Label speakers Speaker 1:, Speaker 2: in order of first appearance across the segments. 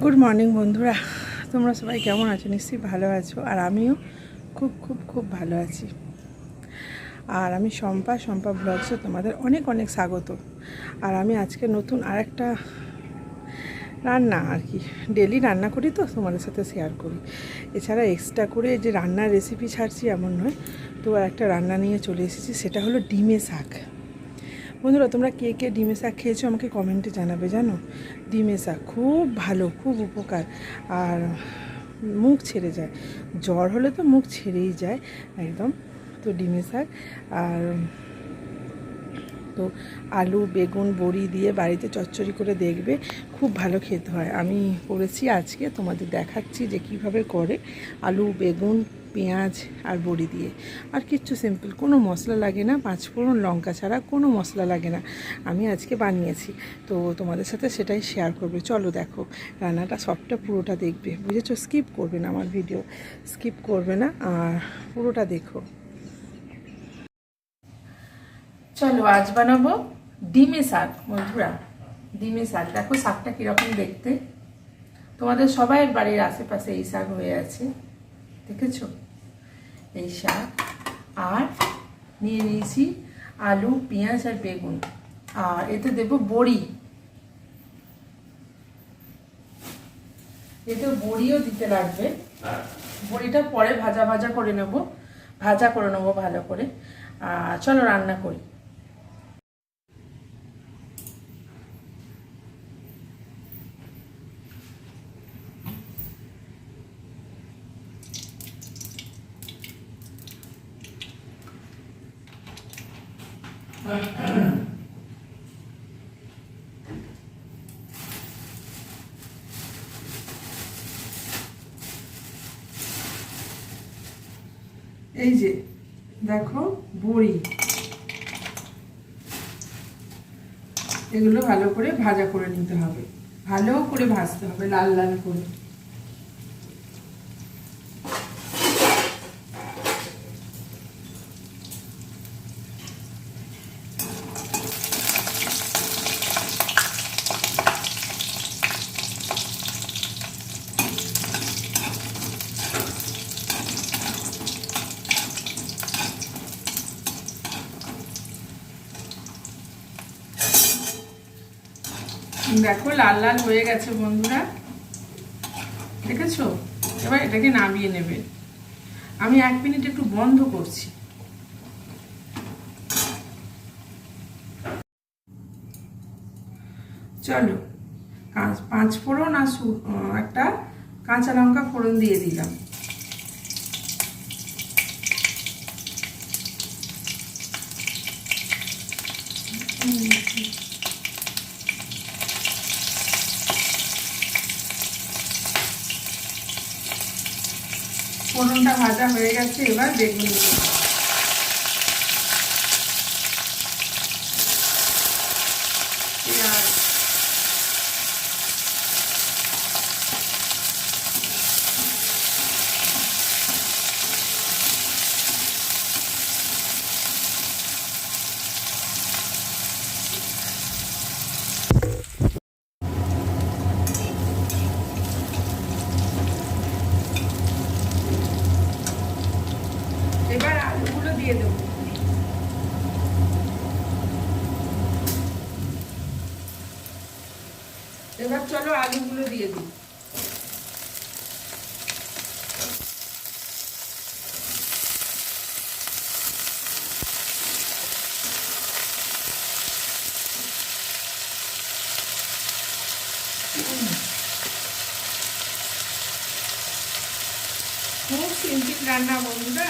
Speaker 1: Good morning বন্ধুরা, তোমরা সবাই কেমন আছো? নিশ্চয়ই ভালো আছো। আর আমিও খুব খুব খুব ভালো আছি। আর আমি শম্পা ব্লগসে তোমাদের অনেক অনেক স্বাগত। আর আমি আজকে নতুন আরেকটা রান্না আর কি, ডেলি রান্না করি তো তোমাদের সাথে শেয়ার করি। এছাড়া এক্সট্রা করে যে রান্নার রেসিপি ছাড়ছি এমন নয়। তো আর একটা রান্না নিয়ে চলে এসেছি, সেটা হলো ডিমে শাক। বন্ধুরা, তোমরা কে কে ডিমে শাক খেয়েছো আমাকে কমেন্টে জানাবে। জানো, ডিমে শাক খুব ভালো, খুব উপকার। আর মুখ ছেড়ে যায়, জ্বর হলে তো মুখ ছেড়েই যায় একদম। তো ডিমে শাক আর তো আলু বেগুন বড়ি দিয়ে বাড়িতে চচ্চড়ি করে দেখবে, খুব ভালো খেতে হয়। আমি করেছি আজকে, তোমাদের দেখাচ্ছি যে কিভাবে করে। আলু বেগুন পেঁয়াজ আর বড়ি দিয়ে, আর কিচ্ছু, সিম্পল, কোনো মশলা লাগে না, পাঁচফোড়ন লঙ্কা ছাড়া কোনো মশলা লাগে না। আমি আজকে বানিয়েছি, তো তোমাদের সাথে সেটাই শেয়ার করবে। চলো দেখো রান্নাটা, সবটা পুরোটা দেখবে, বুঝেছো? স্কিপ করবে না, আমার ভিডিও স্কিপ করবে না, আর পুরোটা দেখো। চলো আজ বানাবো ডিমে শাক। বন্ধুরা, ডিমে শাক দেখো, শাকটা কীরকম দেখতে। তোমাদের সবাই বাড়ির আশেপাশে এই শাক হয়ে আছে, দেখেছো? এই শাক। আর নিয়ে নিয়েছি আলু পেঁয়াজ আর বেগুন, আর এতে দেব বড়ি। এতে বড়িও দিতে লাগবে। বড়িটা পরে ভাজা ভাজা করে নেব, ভালো করে। চলো রান্না করি। এই যে দেখো বড়ি, এগুলো ভালো করে ভাজা করে নিতে হবে, ভালো করে ভাজতে হবে, লাল লাল করে। দেখো লাল লাল হয়ে গেছে বন্ধুরা, দেখেছো? এবার এটাকে নামিয়ে নেবে। আমি 1 মিনিট একটু বন্ধ করছি। চলো, পাঁচফোড়ন আর একটা কাঁচা লঙ্কা ফোড়ন দিয়ে দিলাম। ফোড়নটা ভাজা হয়ে গেছে, এবার বেগুন দিয়ে পেঁয়াজ, এবার আলুগুলো দিয়ে দেবো। এবার চলো আলুগুলো দিয়ে দিই। খুব সিম্পল রান্না বন্ধুরা।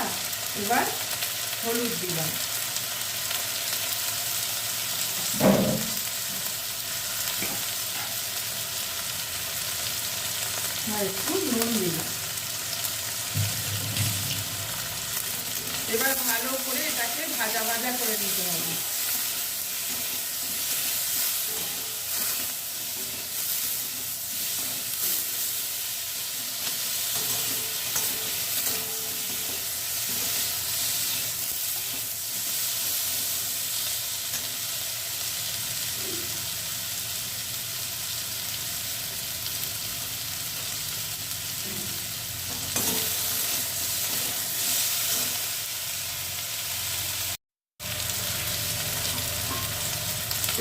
Speaker 1: এবার হলুদ দিলাম, আর একটু নুন দিলাম। এবার ভালো করে এটাকে ভাজা ভাজা করে নিতে হবে।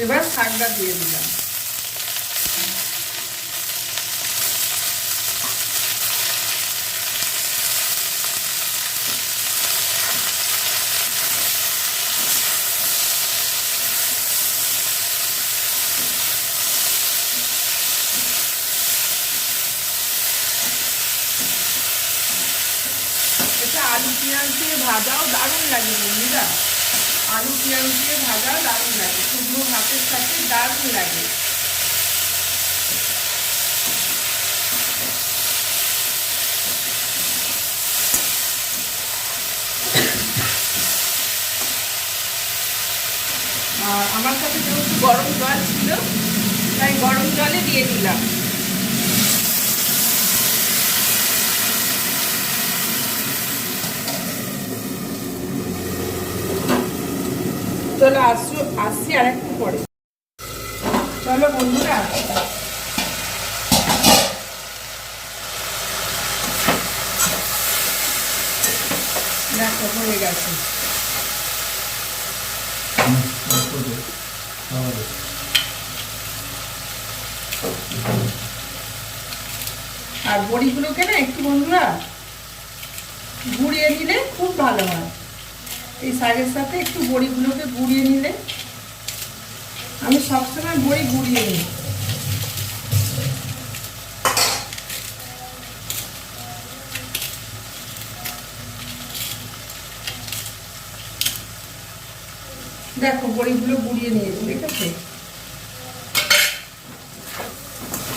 Speaker 1: এবার শাকটা দিয়ে দিলাম। আলু পেঁয়াজ দিয়ে ভাজাও দারুণ লাগে বন্ধুরা, আলু পেঁয়াজ দিয়ে ভাজাও দারুণ লাগে, শুকনো ভাতের সাথে দারুণ লাগে। আর আমার কাছে যেহেতু গরম জল ছিল তাই গরম জলে দিয়ে দিলাম। চলো আসছি আর একটু পরে। চলো বন্ধুরা, দেখো হয়ে গেছে। আর বড়িগুলোকে না একটু বন্ধুরা গুঁড়িয়ে নিলে খুব ভালো হয়। এই শাকের সাথে একটু বড়িগুলোকে গুঁড়িয়ে নিলে, আমি সবসময় বড়ি গুঁড়িয়ে নিই। দেখো বড়িগুলো গুঁড়িয়ে নিয়েছি, ঠিক আছে।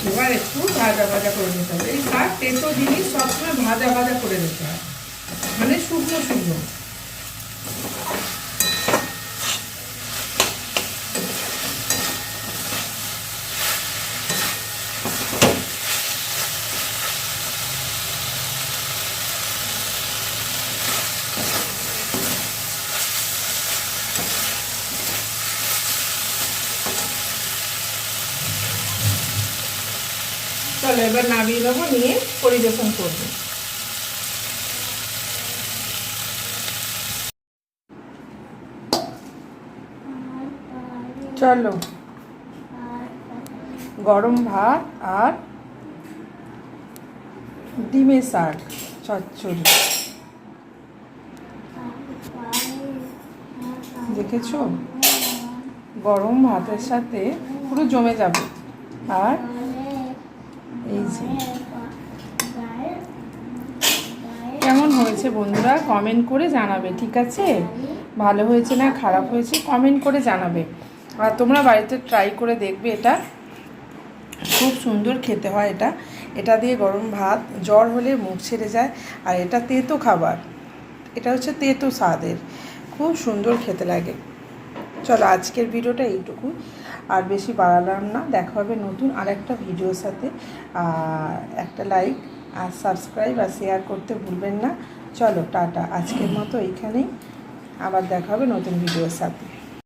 Speaker 1: এবার একটু ভাজা ভাজা করে নিতে হবে। এই শাক তেতো জিনিস সবসময় ভাজা ভাজা করে নিতে হয়, মানে শুকনো শুকনো। চলো এবার নামিয়ে দেবো, নিয়ে পরিবেশন করবো। চলো গরম ভাত আর ডিমের শাক চচ্চড়ি, দেখেছো? গরম ভাতের সাথে পুরো জমে যাবে। আর এই যে কেমন হয়েছে বন্ধুরা কমেন্ট করে জানাবে, ঠিক আছে? ভালো হয়েছে না খারাপ হয়েছে কমেন্ট করে জানাবে। আর তোমরা বাড়িতে ট্রাই করে দেখবে, এটা খুব সুন্দর খেতে হয়। এটা দিয়ে গরম ভাত, জ্বর হলে মুখ ছেড়ে যায়। আর এটা তেতো খাবার, এটা হচ্ছে তেতো স্বাদের, খুব সুন্দর খেতে লাগে। চলো আজকের ভিডিওটা এইটুকু, আর বেশি বাড়ালাম না। দেখা হবে নতুন আর একটা ভিডিওর সাথে। আর একটা লাইক আর সাবস্ক্রাইব আর শেয়ার করতে ভুলবেন না। চলো টাটা, আজকের মতো এইখানেই, আবার দেখা হবে নতুন ভিডিওর সাথে।